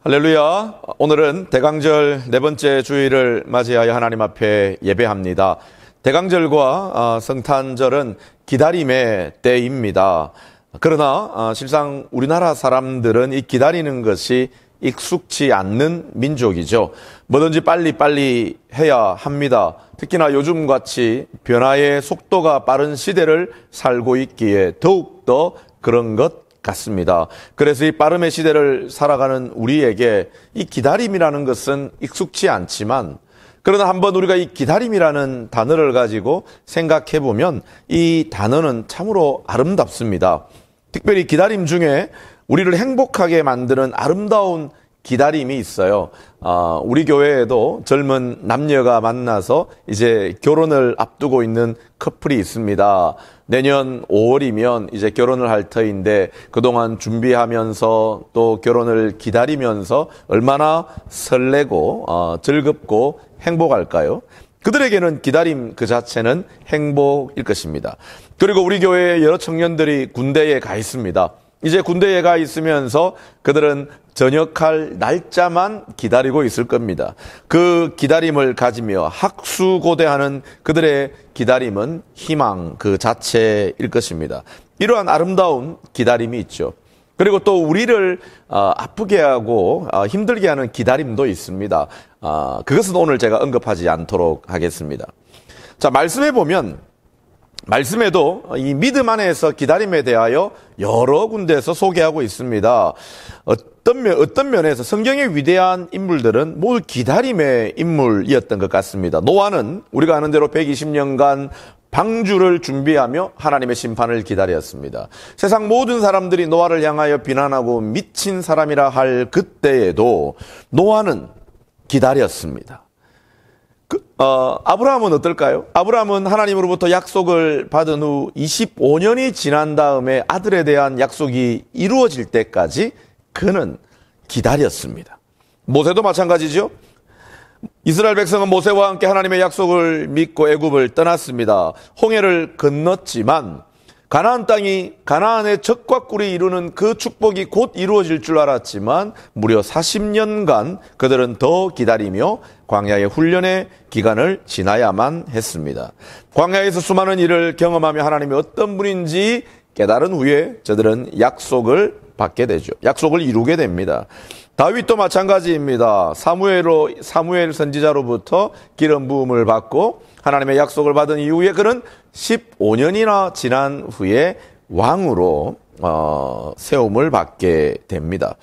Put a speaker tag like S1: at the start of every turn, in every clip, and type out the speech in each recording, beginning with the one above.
S1: 할렐루야. 오늘은 대강절 네 번째 주일을 맞이하여 하나님 앞에 예배합니다. 대강절과 성탄절은 기다림의 때입니다. 그러나 실상 우리나라 사람들은 이 기다리는 것이 익숙치 않는 민족이죠. 뭐든지 빨리빨리 해야 합니다. 특히나 요즘같이 변화의 속도가 빠른 시대를 살고 있기에 더욱더 그런 것 같습니다. 그래서 이 빠름의 시대를 살아가는 우리에게 이 기다림이라는 것은 익숙치 않지만, 그러나 한번 우리가 이 기다림이라는 단어를 가지고 생각해 보면 이 단어는 참으로 아름답습니다. 특별히 기다림 중에 우리를 행복하게 만드는 아름다운 기다림이 있어요. 우리 교회에도 젊은 남녀가 만나서 이제 결혼을 앞두고 있는 커플이 있습니다. 내년 5월이면 이제 결혼을 할 터인데 그동안 준비하면서 또 결혼을 기다리면서 얼마나 설레고 즐겁고 행복할까요? 그들에게는 기다림 그 자체는 행복일 것입니다. 그리고 우리 교회에 여러 청년들이 군대에 가 있습니다. 이제 군대에 가 있으면서 그들은 전역할 날짜만 기다리고 있을 겁니다. 그 기다림을 가지며 학수고대하는 그들의 기다림은 희망 그 자체일 것입니다. 이러한 아름다운 기다림이 있죠. 그리고 또 우리를 아프게 하고 힘들게 하는 기다림도 있습니다. 그것은 오늘 제가 언급하지 않도록 하겠습니다. 자, 말씀해 보면 말씀에도 이 믿음 안에서 기다림에 대하여 여러 군데에서 소개하고 있습니다. 어떤 면에서 성경의 위대한 인물들은 모두 기다림의 인물이었던 것 같습니다. 노아는 우리가 아는 대로 120년간 방주를 준비하며 하나님의 심판을 기다렸습니다. 세상 모든 사람들이 노아를 향하여 비난하고 미친 사람이라 할 그때에도 노아는 기다렸습니다. 아브라함은 어떨까요? 아브라함은 하나님으로부터 약속을 받은 후 25년이 지난 다음에 아들에 대한 약속이 이루어질 때까지 그는 기다렸습니다. 모세도 마찬가지죠. 이스라엘 백성은 모세와 함께 하나님의 약속을 믿고 애굽을 떠났습니다. 홍해를 건넜지만 가나안 땅이 가나안의 젖과 꿀이 이루는 그 축복이 곧 이루어질 줄 알았지만 무려 40년간 그들은 더 기다리며 광야의 훈련의 기간을 지나야만 했습니다. 광야에서 수많은 일을 경험하며 하나님이 어떤 분인지 깨달은 후에 저들은 약속을 받게 되죠. 약속을 이루게 됩니다. 다윗도 마찬가지입니다. 사무엘 선지자로부터 기름 부음을 받고 하나님의 약속을 받은 이후에 그는 15년이나 지난 후에 왕으로 세움을 받게 됩니다.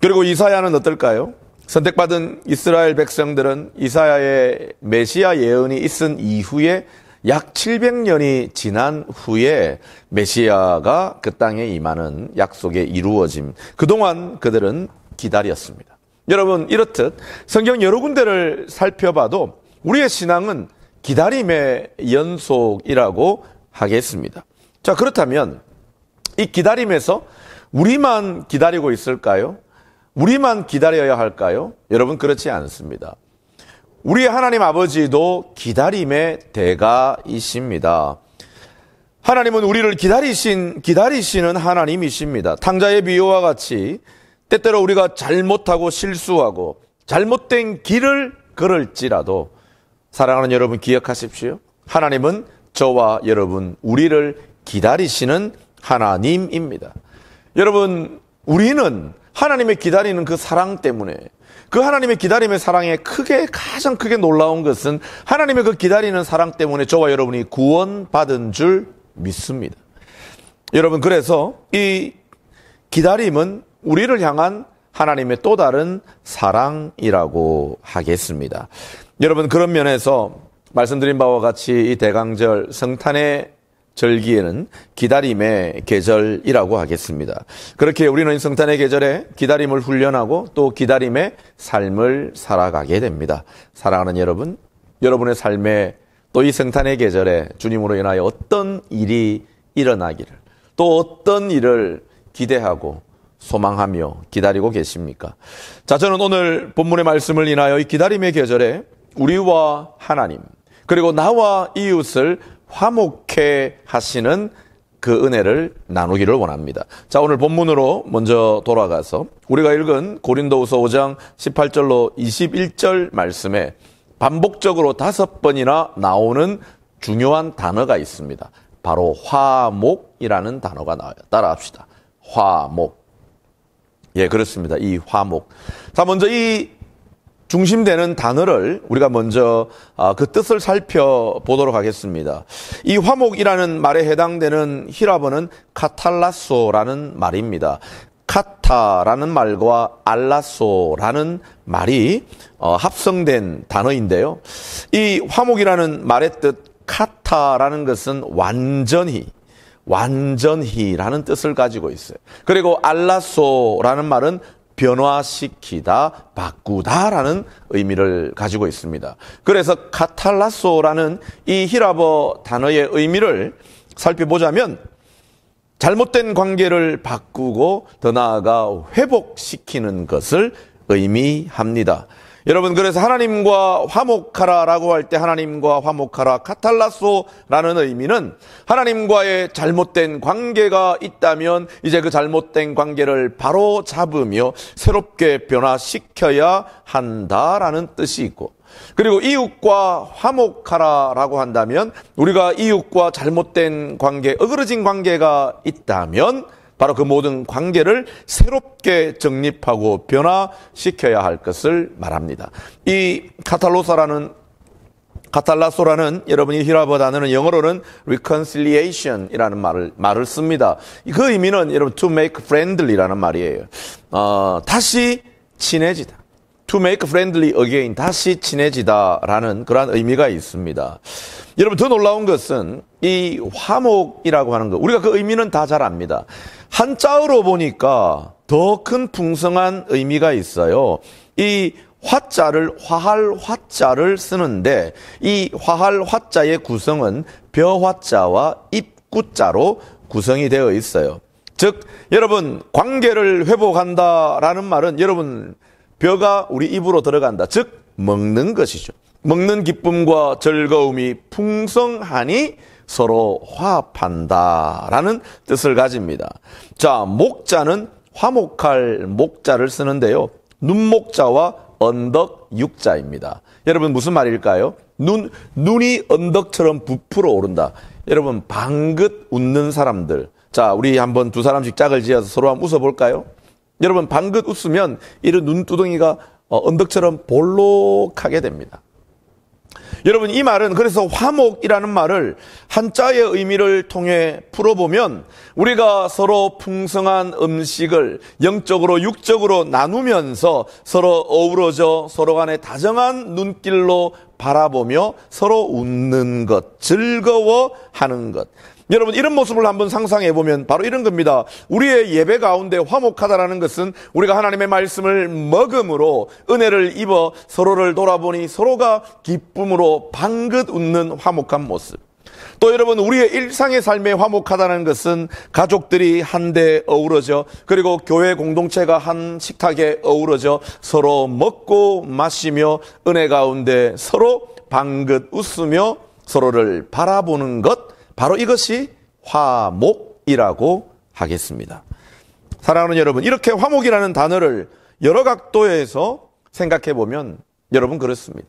S1: 그리고 이사야는 어떨까요? 선택받은 이스라엘 백성들은 이사야의 메시아 예언이 있은 이후에 약 700년이 지난 후에 메시아가 그 땅에 임하는 약속의 이루어짐, 그동안 그들은 기다렸습니다. 여러분, 이렇듯 성경 여러 군데를 살펴봐도 우리의 신앙은 기다림의 연속이라고 하겠습니다. 자, 그렇다면 이 기다림에서 우리만 기다리고 있을까요? 우리만 기다려야 할까요? 여러분, 그렇지 않습니다. 우리의 하나님 아버지도 기다림의 대가이십니다. 하나님은 우리를 기다리시는 하나님이십니다. 탕자의 비유와 같이 때때로 우리가 잘못하고 실수하고 잘못된 길을 걸을지라도 사랑하는 여러분, 기억하십시오. 하나님은 저와 여러분, 우리를 기다리시는 하나님입니다. 여러분, 우리는 하나님의 기다리는 그 사랑 때문에, 그 하나님의 기다림의 사랑에 가장 크게 놀라운 것은 하나님의 그 기다리는 사랑 때문에 저와 여러분이 구원받은 줄 믿습니다. 여러분, 그래서 이 기다림은 우리를 향한 하나님의 또 다른 사랑이라고 하겠습니다. 여러분, 그런 면에서 말씀드린 바와 같이 이 대강절 성탄의 절기에는 기다림의 계절이라고 하겠습니다. 그렇게 우리는 성탄의 계절에 기다림을 훈련하고 또 기다림의 삶을 살아가게 됩니다. 사랑하는 여러분, 여러분의 삶에 또 이 성탄의 계절에 주님으로 인하여 어떤 일이 일어나기를, 또 어떤 일을 기대하고 소망하며 기다리고 계십니까? 자, 저는 오늘 본문의 말씀을 인하여 이 기다림의 계절에 우리와 하나님, 그리고 나와 이웃을 화목해 하시는 그 은혜를 나누기를 원합니다. 자, 오늘 본문으로 먼저 돌아가서 우리가 읽은 고린도후서 5장 18절로 21절 말씀에 반복적으로 5번이나 나오는 중요한 단어가 있습니다. 바로 화목이라는 단어가 나와요. 따라합시다. 화목. 예, 그렇습니다. 이 화목. 자, 먼저 이 중심되는 단어를 우리가 먼저 그 뜻을 살펴보도록 하겠습니다. 이 화목이라는 말에 해당되는 히라버는 카탈라소라는 말입니다. 카타라는 말과 알라소라는 말이 합성된 단어인데요. 이 화목이라는 말의 뜻 카타라는 것은 완전히라는 뜻을 가지고 있어요. 그리고 알라소라는 말은 변화시키다, 바꾸다라는 의미를 가지고 있습니다. 그래서 카탈라소라는 이 히라버 단어의 의미를 살펴보자면 잘못된 관계를 바꾸고 더 나아가 회복시키는 것을 의미합니다. 여러분, 그래서 하나님과 화목하라라고 할 때 하나님과 화목하라, 카탈라소라는 의미는 하나님과의 잘못된 관계가 있다면 이제 그 잘못된 관계를 바로 잡으며 새롭게 변화시켜야 한다라는 뜻이 있고, 그리고 이웃과 화목하라라고 한다면 우리가 이웃과 잘못된 관계, 어그러진 관계가 있다면 바로 그 모든 관계를 새롭게 정립하고 변화시켜야 할 것을 말합니다. 이 카탈라소라는 여러분이 히라버 단어는 영어로는 reconciliation이라는 말을 씁니다. 그 의미는 여러분 to make friendly라는 말이에요. 다시 친해지다. To make friendly again. 다시 친해지다라는 그러한 의미가 있습니다. 여러분, 더 놀라운 것은 이 화목이라고 하는 것, 우리가 그 의미는 다 잘 압니다. 한자어로 보니까 더 큰 풍성한 의미가 있어요. 이 화자를 화할 화자를 쓰는데 이 화할 화자의 구성은 벼화자와 입구자로 구성이 되어 있어요. 즉 여러분, 관계를 회복한다라는 말은 여러분, 벼가 우리 입으로 들어간다. 즉 먹는 것이죠. 먹는 기쁨과 즐거움이 풍성하니 서로 화합한다라는 뜻을 가집니다. 자, 목자는 화목할 목자를 쓰는데요. 눈목자와 언덕 육자입니다. 여러분, 무슨 말일까요? 눈이 언덕처럼 부풀어 오른다. 여러분, 방긋 웃는 사람들. 자, 우리 한번 두 사람씩 짝을 지어서 서로 한번 웃어볼까요? 여러분, 방긋 웃으면 이런 눈두덩이가 언덕처럼 볼록하게 됩니다. 여러분, 이 말은 그래서 화목이라는 말을 한자의 의미를 통해 풀어보면 우리가 서로 풍성한 음식을 영적으로 육적으로 나누면서 서로 어우러져 서로 간에 다정한 눈길로 바라보며 서로 웃는 것, 즐거워하는 것. 여러분, 이런 모습을 한번 상상해 보면 바로 이런 겁니다. 우리의 예배 가운데 화목하다라는 것은 우리가 하나님의 말씀을 먹음으로 은혜를 입어 서로를 돌아보니 서로가 기쁨으로 방긋 웃는 화목한 모습. 또 여러분, 우리의 일상의 삶에 화목하다는 것은 가족들이 한데 어우러져, 그리고 교회 공동체가 한 식탁에 어우러져 서로 먹고 마시며 은혜 가운데 서로 방긋 웃으며 서로를 바라보는 것, 바로 이것이 화목이라고 하겠습니다. 사랑하는 여러분, 이렇게 화목이라는 단어를 여러 각도에서 생각해 보면 여러분, 그렇습니다.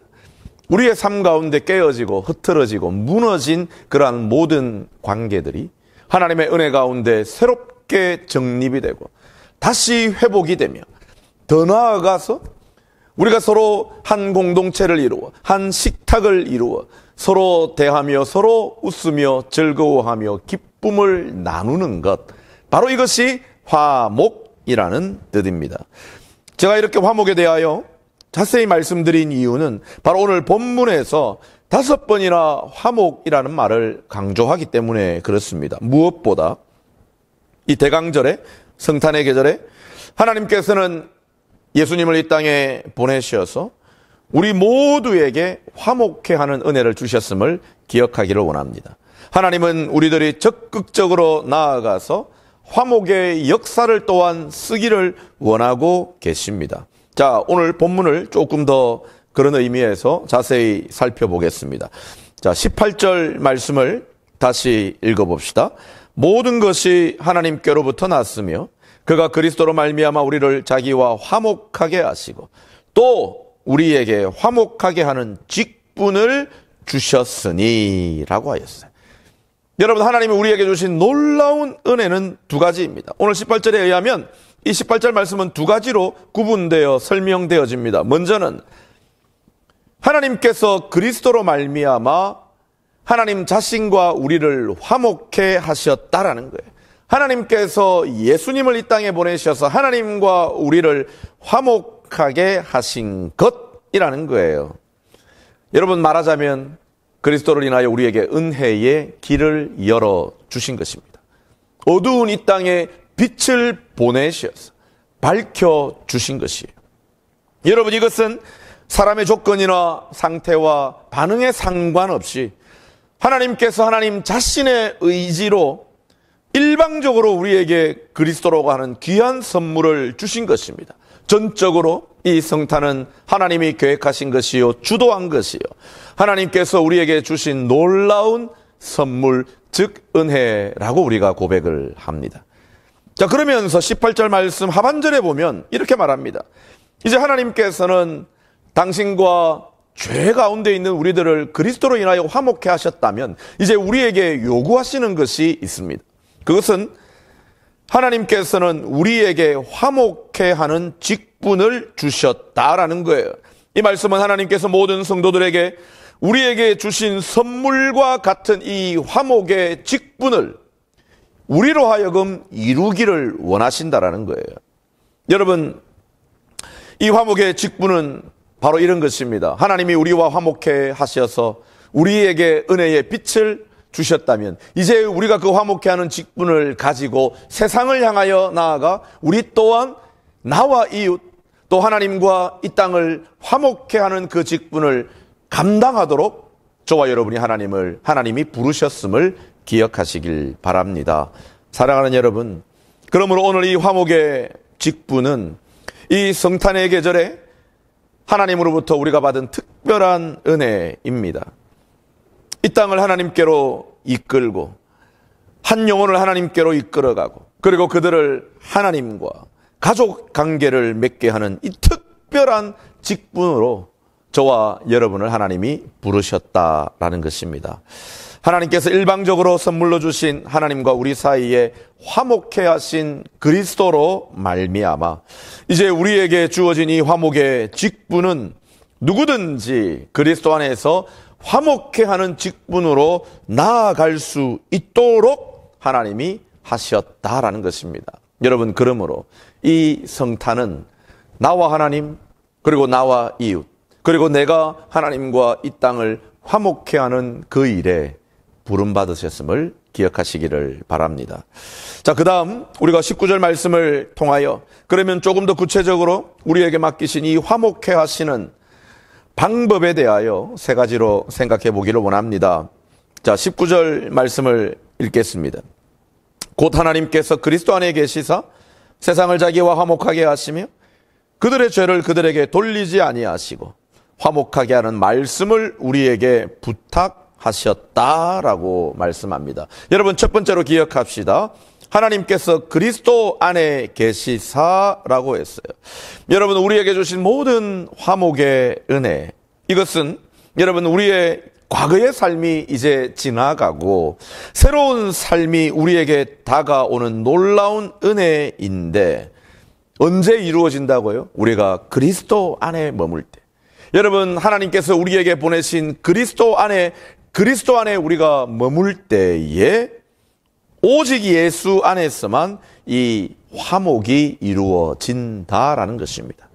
S1: 우리의 삶 가운데 깨어지고 흐트러지고 무너진 그러한 모든 관계들이 하나님의 은혜 가운데 새롭게 정립이 되고 다시 회복이 되며 더 나아가서 우리가 서로 한 공동체를 이루어 한 식탁을 이루어 서로 대하며 서로 웃으며 즐거워하며 기쁨을 나누는 것, 바로 이것이 화목이라는 뜻입니다. 제가 이렇게 화목에 대하여 자세히 말씀드린 이유는 바로 오늘 본문에서 5번이나 화목이라는 말을 강조하기 때문에 그렇습니다. 무엇보다 이 대강절에, 성탄의 계절에 하나님께서는 예수님을 이 땅에 보내셔서 우리 모두에게 화목해 하는 은혜를 주셨음을 기억하기를 원합니다. 하나님은 우리들이 적극적으로 나아가서 화목의 역사를 또한 쓰기를 원하고 계십니다. 자, 오늘 본문을 조금 더 그런 의미에서 자세히 살펴보겠습니다. 자, 18절 말씀을 다시 읽어봅시다. 모든 것이 하나님께로부터 났으며 그가 그리스도로 말미암아 우리를 자기와 화목하게 하시고 또 우리에게 화목하게 하는 직분을 주셨으니 라고 하였어요. 여러분, 하나님이 우리에게 주신 놀라운 은혜는 두 가지입니다. 오늘 18절에 의하면 이 18절 말씀은 두 가지로 구분되어 설명되어집니다. 먼저는 하나님께서 그리스도로 말미암아 하나님 자신과 우리를 화목해 하셨다라는 거예요. 하나님께서 예수님을 이 땅에 보내셔서 하나님과 우리를 화목하게 하신 것이라는 거예요. 여러분, 말하자면 그리스도를 인하여 우리에게 은혜의 길을 열어주신 것입니다. 어두운 이 땅에 빛을 보내셔서 밝혀주신 것이에요. 여러분, 이것은 사람의 조건이나 상태와 반응에 상관없이 하나님께서 하나님 자신의 의지로 일방적으로 우리에게 그리스도라고 하는 귀한 선물을 주신 것입니다. 전적으로 이 성탄은 하나님이 계획하신 것이요, 주도한 것이요, 하나님께서 우리에게 주신 놀라운 선물, 즉 은혜라고 우리가 고백을 합니다. 자, 그러면서 18절 말씀 하반절에 보면 이렇게 말합니다. 이제 하나님께서는 당신과 죄 가운데 있는 우리들을 그리스도로 인하여 화목해 하셨다면 이제 우리에게 요구하시는 것이 있습니다. 그것은 하나님께서는 우리에게 화목해 하는 직분을 주셨다라는 거예요. 이 말씀은 하나님께서 모든 성도들에게 우리에게 주신 선물과 같은 이 화목의 직분을 우리로 하여금 이루기를 원하신다라는 거예요. 여러분, 이 화목의 직분은 바로 이런 것입니다. 하나님이 우리와 화목해 하셔서 우리에게 은혜의 빛을 주셨다면 이제 우리가 그 화목해 하는 직분을 가지고 세상을 향하여 나아가 우리 또한 나와 이웃 또 하나님과 이 땅을 화목해 하는 그 직분을 감당하도록 저와 여러분이 하나님이 부르셨음을 기억하시길 바랍니다. 사랑하는 여러분, 그러므로 오늘 이 화목의 직분은 이 성탄의 계절에 하나님으로부터 우리가 받은 특별한 은혜입니다. 이 땅을 하나님께로 이끌고 한 영혼을 하나님께로 이끌어가고 그리고 그들을 하나님과 가족 관계를 맺게 하는 이 특별한 직분으로 저와 여러분을 하나님이 부르셨다라는 것입니다. 하나님께서 일방적으로 선물로 주신 하나님과 우리 사이에 화목해 하신 그리스도로 말미암아 이제 우리에게 주어진 이 화목의 직분은 누구든지 그리스도 안에서 화목해 하는 직분으로 나아갈 수 있도록 하나님이 하셨다라는 것입니다. 여러분, 그러므로 이 성탄은 나와 하나님 그리고 나와 이웃 그리고 내가 하나님과 이 땅을 화목해 하는 그 일에 부름받으셨음을 기억하시기를 바랍니다. 자, 그 다음 우리가 19절 말씀을 통하여 그러면 조금 더 구체적으로 우리에게 맡기신 이 화목해 하시는 방법에 대하여 세 가지로 생각해 보기를 원합니다. 자, 19절 말씀을 읽겠습니다. 곧 하나님께서 그리스도 안에 계시사 세상을 자기와 화목하게 하시며 그들의 죄를 그들에게 돌리지 아니하시고 화목하게 하는 말씀을 우리에게 부탁하셨다라고 말씀합니다. 여러분, 첫 번째로 기억합시다. 하나님께서 그리스도 안에 계시사라고 했어요. 여러분, 우리에게 주신 모든 화목의 은혜, 이것은 여러분 우리의 과거의 삶이 이제 지나가고 새로운 삶이 우리에게 다가오는 놀라운 은혜인데 언제 이루어진다고요? 우리가 그리스도 안에 머물 때. 여러분, 하나님께서 우리에게 보내신 그리스도 안에 우리가 머물 때에 오직 예수 안에서만 이 화목이 이루어진다라는 것입니다.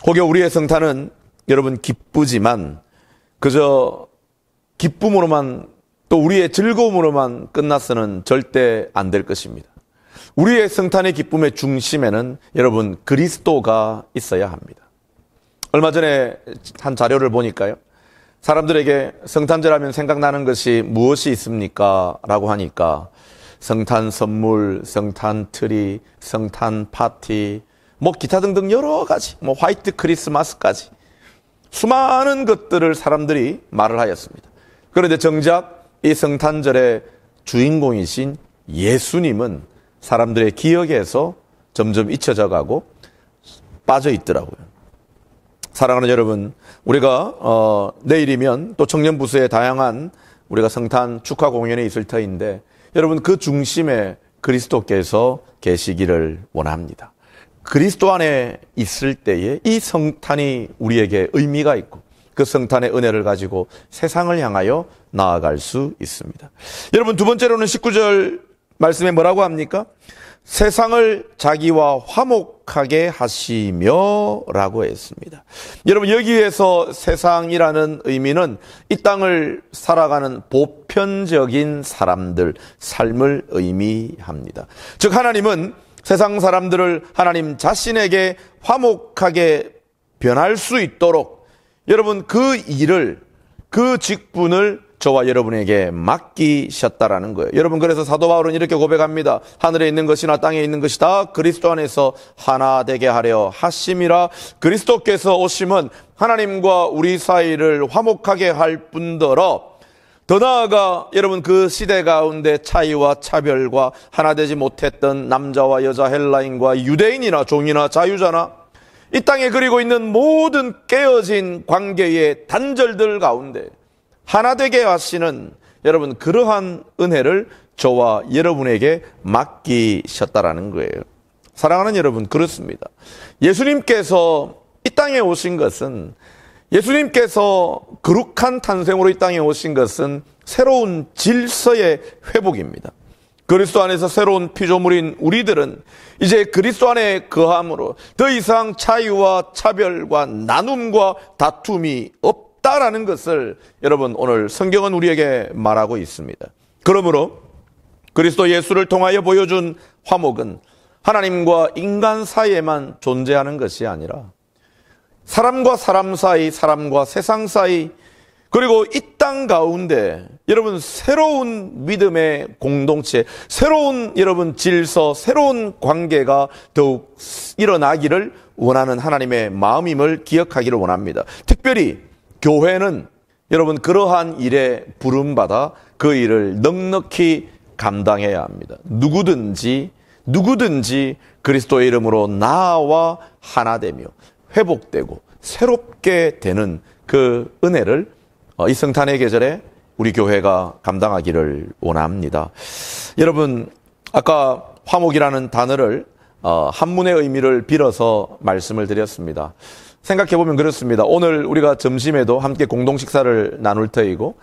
S1: 혹여 우리의 성탄은 여러분 기쁘지만 그저 기쁨으로만 또 우리의 즐거움으로만 끝나서는 절대 안 될 것입니다. 우리의 성탄의 기쁨의 중심에는 여러분 그리스도가 있어야 합니다. 얼마 전에 한 자료를 보니까요, 사람들에게 성탄절 하면 생각나는 것이 무엇이 있습니까? 라고 하니까 성탄 선물, 성탄 트리, 성탄 파티, 기타 등등 여러 가지, 화이트 크리스마스까지 수많은 것들을 사람들이 말을 하였습니다. 그런데 정작 이 성탄절의 주인공이신 예수님은 사람들의 기억에서 점점 잊혀져 가고 빠져 있더라고요. 사랑하는 여러분, 우리가 내일이면 또 청년부서의 다양한 우리가 성탄 축하 공연이 있을 터인데, 여러분 그 중심에 그리스도께서 계시기를 원합니다. 그리스도 안에 있을 때에 이 성탄이 우리에게 의미가 있고 그 성탄의 은혜를 가지고 세상을 향하여 나아갈 수 있습니다. 여러분, 두 번째로는 19절 말씀에 뭐라고 합니까? 세상을 자기와 화목하게 하시며 라고 했습니다. 여러분, 여기에서 세상이라는 의미는 이 땅을 살아가는 보편적인 사람들, 삶을 의미합니다. 즉 하나님은 세상 사람들을 하나님 자신에게 화목하게 변할 수 있도록 여러분 그 일을, 그 직분을 저와 여러분에게 맡기셨다라는 거예요. 여러분, 그래서 사도 바울은 이렇게 고백합니다. 하늘에 있는 것이나 땅에 있는 것이 다 그리스도 안에서 하나 되게 하려 하심이라. 그리스도께서 오심은 하나님과 우리 사이를 화목하게 할 뿐더러 더 나아가 여러분 그 시대 가운데 차이와 차별과 하나 되지 못했던 남자와 여자, 헬라인과 유대인이나 종이나 자유자나 이 땅에 그리고 있는 모든 깨어진 관계의 단절들 가운데 하나 되게 하시는 여러분 그러한 은혜를 저와 여러분에게 맡기셨다라는 거예요. 사랑하는 여러분, 그렇습니다. 예수님께서 이 땅에 오신 것은, 예수님께서 거룩한 탄생으로 이 땅에 오신 것은 새로운 질서의 회복입니다. 그리스도 안에서 새로운 피조물인 우리들은 이제 그리스도 안에 거함으로 더 이상 차이와 차별과 나눔과 다툼이 없다라는 것을 여러분 오늘 성경은 우리에게 말하고 있습니다. 그러므로 그리스도 예수를 통하여 보여준 화목은 하나님과 인간 사이에만 존재하는 것이 아니라 사람과 사람 사이, 사람과 세상 사이, 그리고 이 땅 가운데 여러분 새로운 믿음의 공동체, 새로운 여러분 질서, 새로운 관계가 더욱 일어나기를 원하는 하나님의 마음임을 기억하기를 원합니다. 특별히 교회는 여러분 그러한 일에 부름받아 그 일을 넉넉히 감당해야 합니다. 누구든지 그리스도의 이름으로 나와 하나 되며 회복되고 새롭게 되는 그 은혜를 이 성탄의 계절에 우리 교회가 감당하기를 원합니다. 여러분, 아까 화목이라는 단어를 한문의 의미를 빌어서 말씀을 드렸습니다. 생각해보면 그렇습니다. 오늘 우리가 점심에도 함께 공동 식사를 나눌 터이고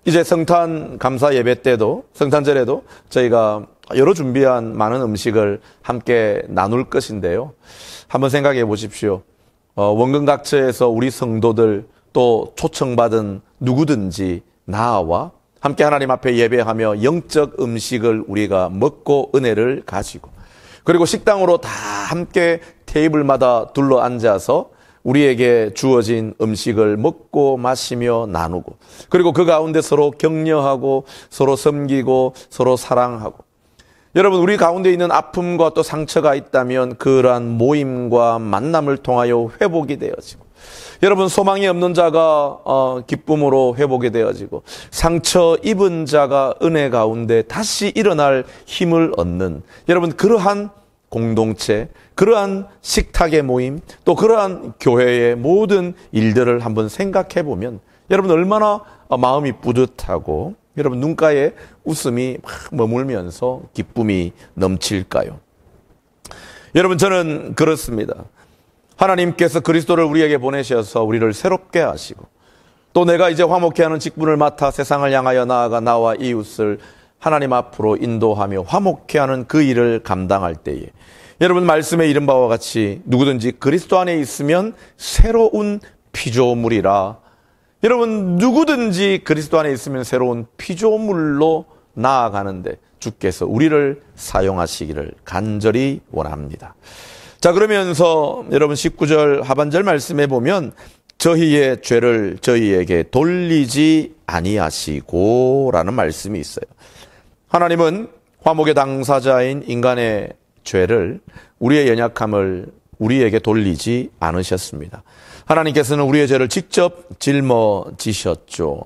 S1: 이제 성탄 감사 예배 때도, 성탄절에도 저희가 여러 준비한 많은 음식을 함께 나눌 것인데요. 한번 생각해 보십시오. 원근각처에서 우리 성도들 또 초청받은 누구든지 나와 함께 하나님 앞에 예배하며 영적 음식을 우리가 먹고 은혜를 가지고, 그리고 식당으로 다 함께 테이블마다 둘러 앉아서 우리에게 주어진 음식을 먹고 마시며 나누고, 그리고 그 가운데 서로 격려하고 서로 섬기고 서로 사랑하고, 여러분 우리 가운데 있는 아픔과 또 상처가 있다면 그러한 모임과 만남을 통하여 회복이 되어지고, 여러분 소망이 없는 자가 기쁨으로 회복이 되어지고, 상처 입은 자가 은혜 가운데 다시 일어날 힘을 얻는 여러분 그러한 공동체, 그러한 식탁의 모임, 또 그러한 교회의 모든 일들을 한번 생각해 보면 여러분 얼마나 마음이 뿌듯하고 여러분 눈가에 웃음이 막 머물면서 기쁨이 넘칠까요? 여러분 저는 그렇습니다. 하나님께서 그리스도를 우리에게 보내셔서 우리를 새롭게 하시고 또 내가 이제 화목케 하는 직분을 맡아 세상을 향하여 나아가 나와 이웃을 하나님 앞으로 인도하며 화목케 하는 그 일을 감당할 때에 여러분 말씀에 이른 바와 같이 누구든지 그리스도 안에 있으면 새로운 피조물이라. 여러분 누구든지 그리스도 안에 있으면 새로운 피조물로 나아가는데 주께서 우리를 사용하시기를 간절히 원합니다. 자, 그러면서 여러분 19절 하반절 말씀에 보면 저희의 죄를 저희에게 돌리지 아니하시고 라는 말씀이 있어요. 하나님은 화목의 당사자인 인간의 죄를, 우리의 연약함을 우리에게 돌리지 않으셨습니다. 하나님께서는 우리의 죄를 직접 짊어지셨죠.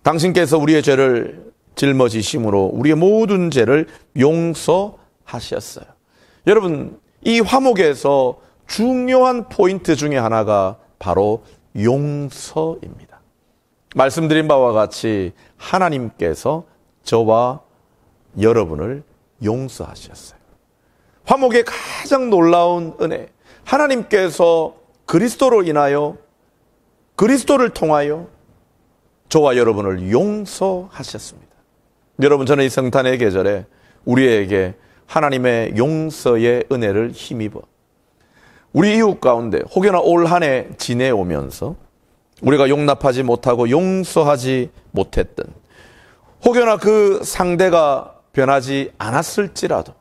S1: 당신께서 우리의 죄를 짊어지심으로 우리의 모든 죄를 용서하셨어요. 여러분, 이 화목에서 중요한 포인트 중에 하나가 바로 용서입니다. 말씀드린 바와 같이 하나님께서 저와 여러분을 용서하셨어요. 화목의 가장 놀라운 은혜, 하나님께서 그리스도로 인하여, 그리스도를 통하여 저와 여러분을 용서하셨습니다. 여러분, 저는 이 성탄의 계절에 우리에게 하나님의 용서의 은혜를 힘입어 우리 이웃 가운데 혹여나 올 한 해 지내오면서 우리가 용납하지 못하고 용서하지 못했던, 혹여나 그 상대가 변하지 않았을지라도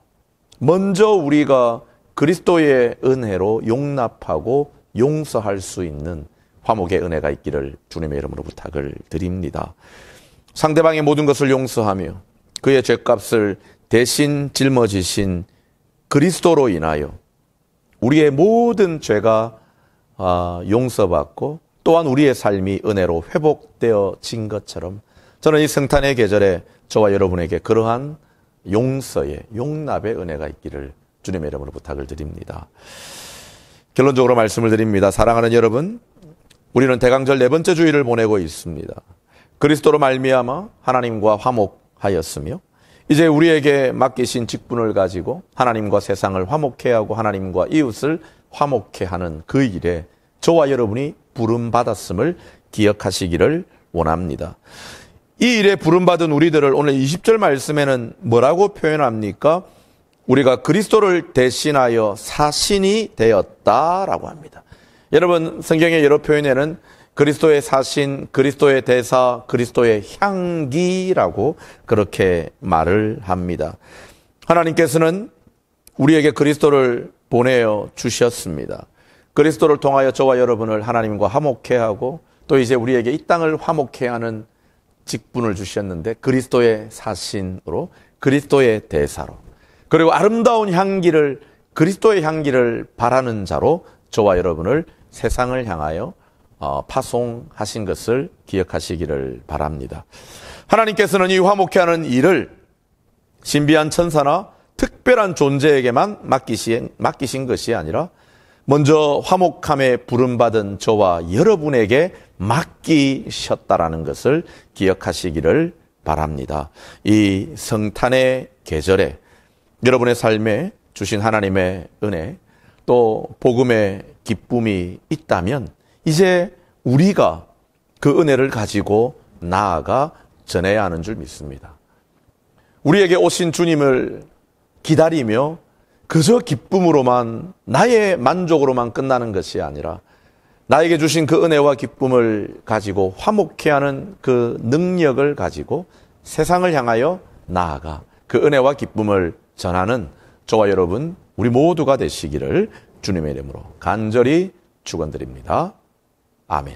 S1: 먼저 우리가 그리스도의 은혜로 용납하고 용서할 수 있는 화목의 은혜가 있기를 주님의 이름으로 부탁을 드립니다. 상대방의 모든 것을 용서하며 그의 죄값을 대신 짊어지신 그리스도로 인하여 우리의 모든 죄가 용서받고 또한 우리의 삶이 은혜로 회복되어진 것처럼 저는 이 성탄의 계절에 저와 여러분에게 그러한 용서의, 용납의 은혜가 있기를 주님의 이름으로 부탁을 드립니다. 결론적으로 말씀을 드립니다. 사랑하는 여러분, 우리는 대강절 네 번째 주일을 보내고 있습니다. 그리스도로 말미암아 하나님과 화목하였으며 이제 우리에게 맡기신 직분을 가지고 하나님과 세상을 화목케 하고 하나님과 이웃을 화목케 하는 그 일에 저와 여러분이 부름받았음을 기억하시기를 원합니다. 이 일에 부름받은 우리들을 오늘 20절 말씀에는 뭐라고 표현합니까? 우리가 그리스도를 대신하여 사신이 되었다라고 합니다. 여러분, 성경의 여러 표현에는 그리스도의 사신, 그리스도의 대사, 그리스도의 향기라고 그렇게 말을 합니다. 하나님께서는 우리에게 그리스도를 보내어 주셨습니다. 그리스도를 통하여 저와 여러분을 하나님과 화목케 하고 또 이제 우리에게 이 땅을 화목케 하는 직분을 주셨는데 그리스도의 사신으로, 그리스도의 대사로, 그리고 아름다운 향기를, 그리스도의 향기를 바라는 자로 저와 여러분을 세상을 향하여 파송하신 것을 기억하시기를 바랍니다. 하나님께서는 이 화목케 하는 일을 신비한 천사나 특별한 존재에게만 맡기신 것이 아니라 먼저 화목함에 부름받은 저와 여러분에게 맡기셨다라는 것을 기억하시기를 바랍니다. 이 성탄의 계절에 여러분의 삶에 주신 하나님의 은혜, 또 복음의 기쁨이 있다면 이제 우리가 그 은혜를 가지고 나아가 전해야 하는 줄 믿습니다. 우리에게 오신 주님을 기다리며 그저 기쁨으로만, 나의 만족으로만 끝나는 것이 아니라 나에게 주신 그 은혜와 기쁨을 가지고 화목케 하는 그 능력을 가지고 세상을 향하여 나아가 그 은혜와 기쁨을 전하는 저와 여러분, 우리 모두가 되시기를 주님의 이름으로 간절히 축원드립니다. 아멘.